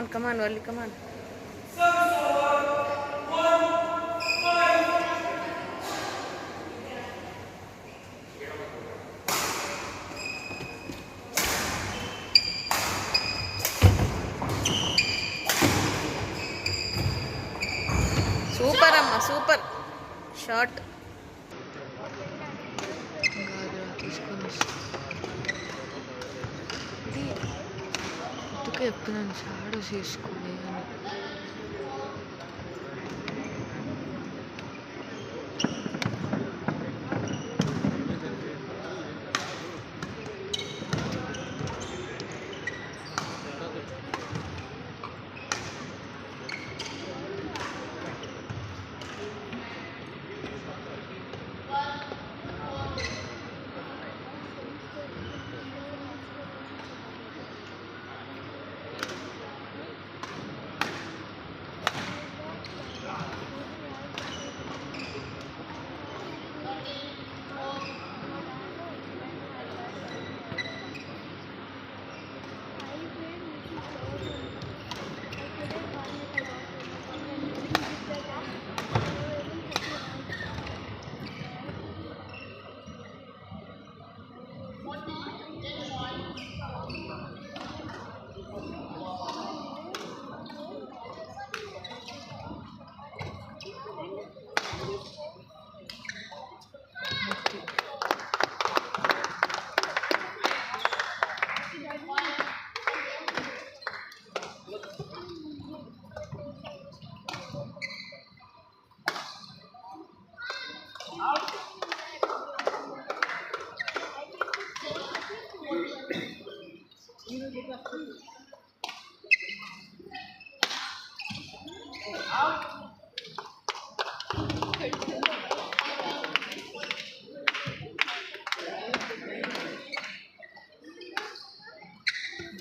come on, Valli, come on. Super, Amma, super. Shot. చెప్తున్నాను shadow చేసుకోలే అని.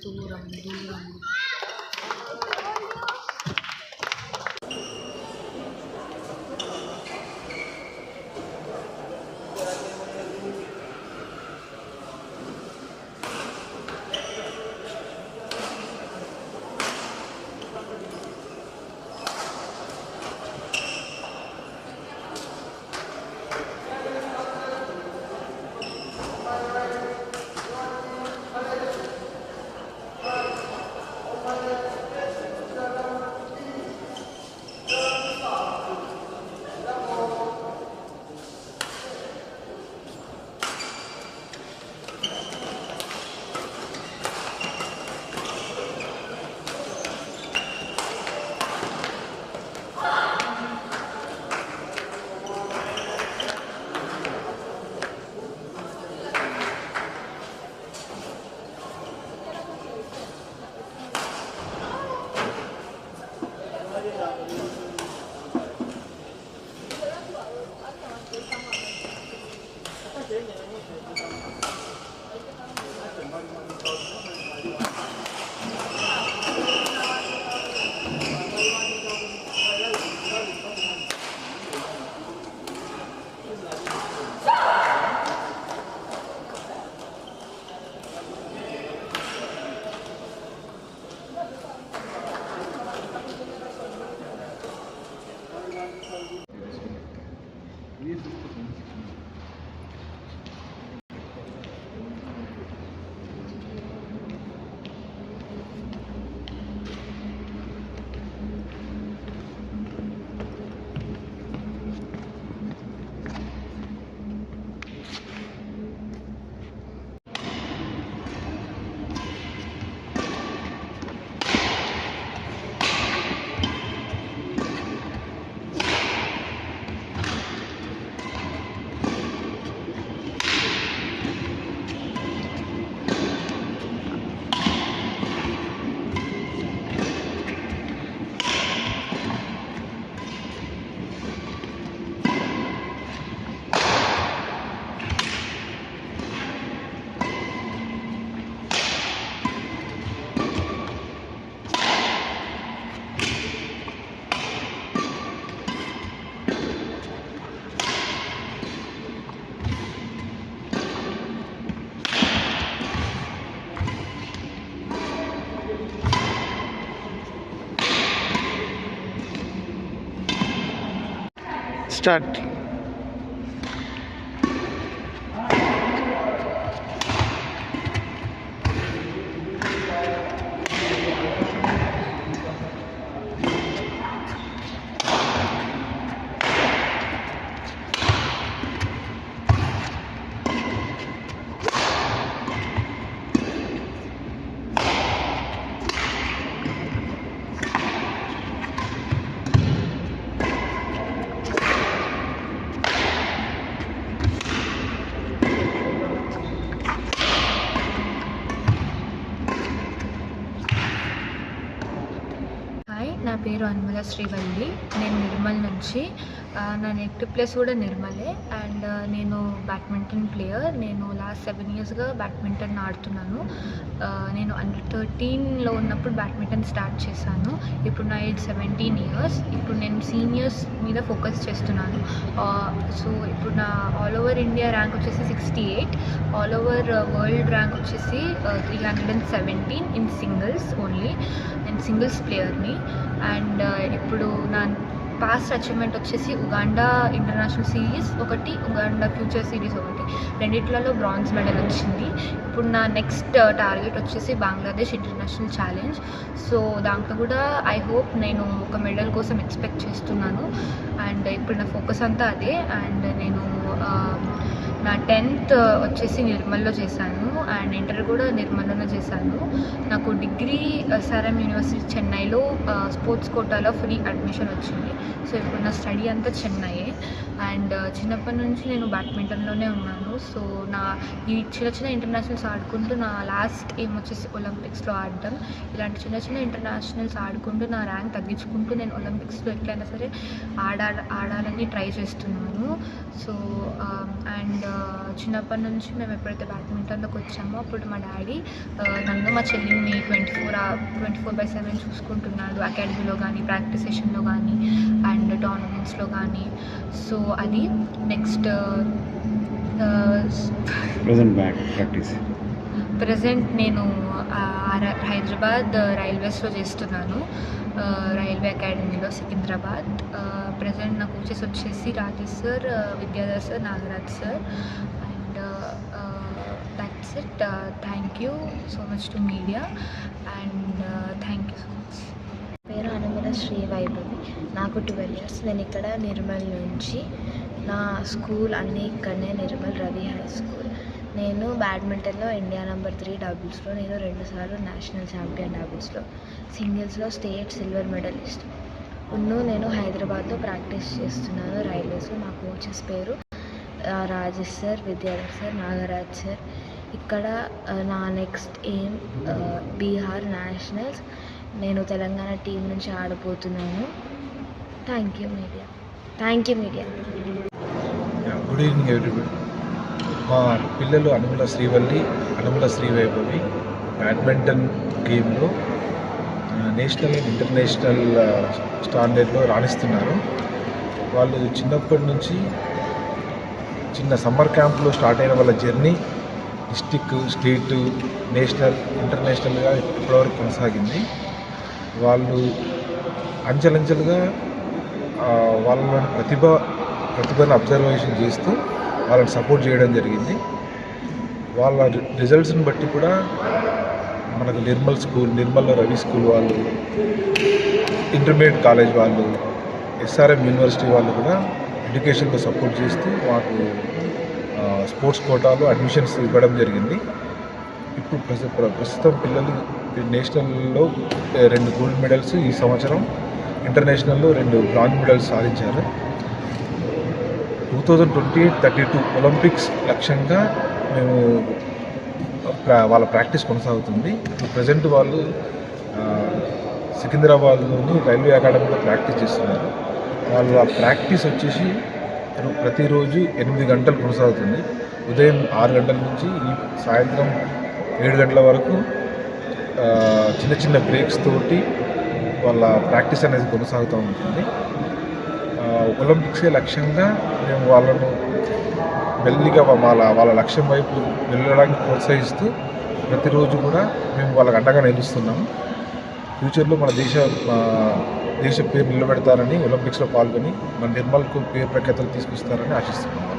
దూరం దూరం స్టార్ట్. హాయ్, నా పేరు అనుమల శ్రీవల్లి. నేను నిర్మల్ నుంచి. నా నెక్స్ట్ ప్లేస్ కూడా నిర్మలే. అండ్ నేను బ్యాడ్మింటన్ ప్లేయర్. నేను లాస్ట్ 7 ఇయర్స్గా బ్యాడ్మింటన్ ఆడుతున్నాను. నేను అండర్ 13లో ఉన్నప్పుడు బ్యాడ్మింటన్ స్టార్ట్ చేశాను. ఇప్పుడు నా ఏజ్ 17 ఇయర్స్. ఇప్పుడు నేను సీనియర్స్ మీద ఫోకస్ చేస్తున్నాను. సో ఇప్పుడు నా ఆల్ ఓవర్ ఇండియా ర్యాంక్ వచ్చేసి 68, ఆల్ ఓవర్ వరల్డ్ ర్యాంక్ వచ్చేసి 317 ఇన్ సింగిల్స్ ఓన్లీ. నేను సింగిల్స్ ప్లేయర్ని. అండ్ ఇప్పుడు నా పాస్ట్ అచీవ్మెంట్ వచ్చేసి ఉగాండా ఇంటర్నేషనల్ సిరీస్ ఒకటి, ఉగాండా ఫ్యూచర్ సిరీస్ ఒకటి, రెండిట్లలో బ్రాంజ్ మెడల్ వచ్చింది. ఇప్పుడు నా నెక్స్ట్ టార్గెట్ వచ్చేసి బంగ్లాదేశ్ ఇంటర్నేషనల్ ఛాలెంజ్. సో దాంట్లో కూడా ఐ హోప్ నేను ఒక మెడల్ కోసం ఎక్స్పెక్ట్ చేస్తున్నాను. అండ్ ఇప్పుడు నా ఫోకస్ అంతా అదే. అండ్ నేను నా 10th వచ్చేసి నిర్మల్లో చేశాను. అండ్ ఇంటర్ కూడా నిర్మల్లోనే చేశాను. నాకు డిగ్రీ SRM యూనివర్సిటీ చెన్నైలో స్పోర్ట్స్ కోటాలో ఫ్రీ అడ్మిషన్ వచ్చింది. సో ఇప్పుడు నా స్టడీ అంతా చెన్నైయే. అండ్ చిన్నప్పటి నుంచి నేను బ్యాడ్మింటన్లోనే ఉన్నాను. సో నా ఈ చిన్న ఇంటర్నేషనల్స్ ఆడుకుంటూ నా లాస్ట్ ఎయిమ్ వచ్చేసి ఒలింపిక్స్లో ఆడడం. ఇలాంటి చిన్న ఇంటర్నేషనల్స్ ఆడుకుంటూ నా ర్యాంక్ తగ్గించుకుంటూ నేను ఒలింపిక్స్లో ఎట్లయినా సరే ఆడాలని ట్రై చేస్తున్నాను. సో అండ్ చిన్నప్పటి నుంచి మేము ఎప్పుడైతే బ్యాడ్మింటన్లోకి వచ్చామో అప్పుడు మా డాడీ నన్ను మా చెల్లిని 24/7 చూసుకుంటున్నాడు. అకాడమీలో కానీ, ప్రాక్టీస్ సెషన్లో కానీ, అండ్ టోర్నమెంట్స్లో కానీ. సో అది నెక్స్ట్ ప్రజెంట్ నేను హైదరాబాద్ రైల్వేస్లో చేస్తున్నాను. రైల్వే అకాడమీలో సికింద్రాబాద్. ప్రజెంట్ నా కోచెస్ వచ్చేసి Rajesh sir, Vidyadhar sir, Nagaraj sir. And that's it. Thank you so much to media. And thank you so much. పేరు అనుమల శ్రీవైభవి. నాకు 12 ఇయర్స్. నేను ఇక్కడ నిర్మల్ నుంచి. నా స్కూల్ అన్నీ ఇక్కడనే, నిర్మల్ రవి హై స్కూల్. నేను బ్యాడ్మింటన్లో ఇండియా నెంబర్ 3 డబుల్స్లో నేను 2 సార్లు నేషనల్ ఛాంపియన్ డబుల్స్లో, సింగిల్స్లో స్టేట్ సిల్వర్ మెడలిస్ట్. నేను హైదరాబాద్లో ప్రాక్టీస్ చేస్తున్నాను రైల్వేస్లో. మా కోచెస్ పేరు Rajesh sir, Vidyadhar sir, Nagaraj sir. ఇక్కడ నా నెక్స్ట్ ఎయిమ్ బీహార్ నేషనల్స్. నేను తెలంగాణ టీం నుంచి ఆడబోతున్నాను. Thank you media. Good evening everybody. మా పిల్లలు అనుమల శ్రీవల్లి, అనుమల శ్రీవైభవి బ్యాడ్మింటన్ గేమ్లో నేషనల్ అండ్ ఇంటర్నేషనల్ స్టాండర్డ్లో రాణిస్తున్నారు. వాళ్ళు చిన్నప్పటి నుంచి చిన్న సమ్మర్ క్యాంప్లో స్టార్ట్ అయిన వాళ్ళ జర్నీ డిస్టిక్, స్టేట్, నేషనల్, ఇంటర్నేషనల్గా ఇప్పటివరకు కొనసాగింది. వాళ్ళు అంచెలంచెలుగా వాళ్ళ ప్రతిభను అబ్జర్వేషన్ చేస్తూ వాళ్ళని సపోర్ట్ చేయడం జరిగింది. వాళ్ళ రిజల్ట్స్ని బట్టి కూడా మనకు నిర్మల్లో రవి స్కూల్ వాళ్ళు, ఇంటర్మీడియట్ కాలేజ్ వాళ్ళు, SRM యూనివర్సిటీ వాళ్ళు కూడా ఎడ్యుకేషన్లో సపోర్ట్ చేస్తూ మాకు స్పోర్ట్స్ కోటాలో అడ్మిషన్స్ ఇవ్వడం జరిగింది. ఇప్పుడు ప్రస్తుతం పిల్లలు నేషనల్లో 2 గోల్డ్ మెడల్స్, ఈ సంవత్సరం ఇంటర్నేషనల్లో 2 బ్రాంజ్ మెడల్స్ సాధించారు. 2028-32 ఒలింపిక్స్ లక్ష్యంగా మేము వాళ్ళ ప్రాక్టీస్ కొనసాగుతుంది. ప్రజెంట్ వాళ్ళు సికింద్రాబాద్లోని రైల్వే అకాడమీలో ప్రాక్టీస్ చేస్తున్నారు. వాళ్ళ ప్రాక్టీస్ వచ్చేసి ప్రతిరోజు 8 గంటలు కొనసాగుతుంది. ఉదయం 6 గంటల నుంచి సాయంత్రం 7 గంటల వరకు చిన్న బ్రేక్స్ తోటి వాళ్ళ ప్రాక్టీస్ అనేది కొనసాగుతూ ఉంటుంది. ఒలింపిక్సే లక్ష్యంగా మేము వాళ్ళను మెల్లిగా వాళ్ళ లక్ష్యం వైపు వెళ్ళడానికి ప్రోత్సహిస్తూ ప్రతిరోజు కూడా మేము వాళ్ళకి అండగా నిలుస్తున్నాము. ఫ్యూచర్లో మన దేశ దేశ పేరు నిలబెడతారని, ఒలింపిక్స్లో పాల్గొని మన నిర్మల్కు పేరు ప్రఖ్యాతలు తీసుకొస్తారని ఆశిస్తున్నాం.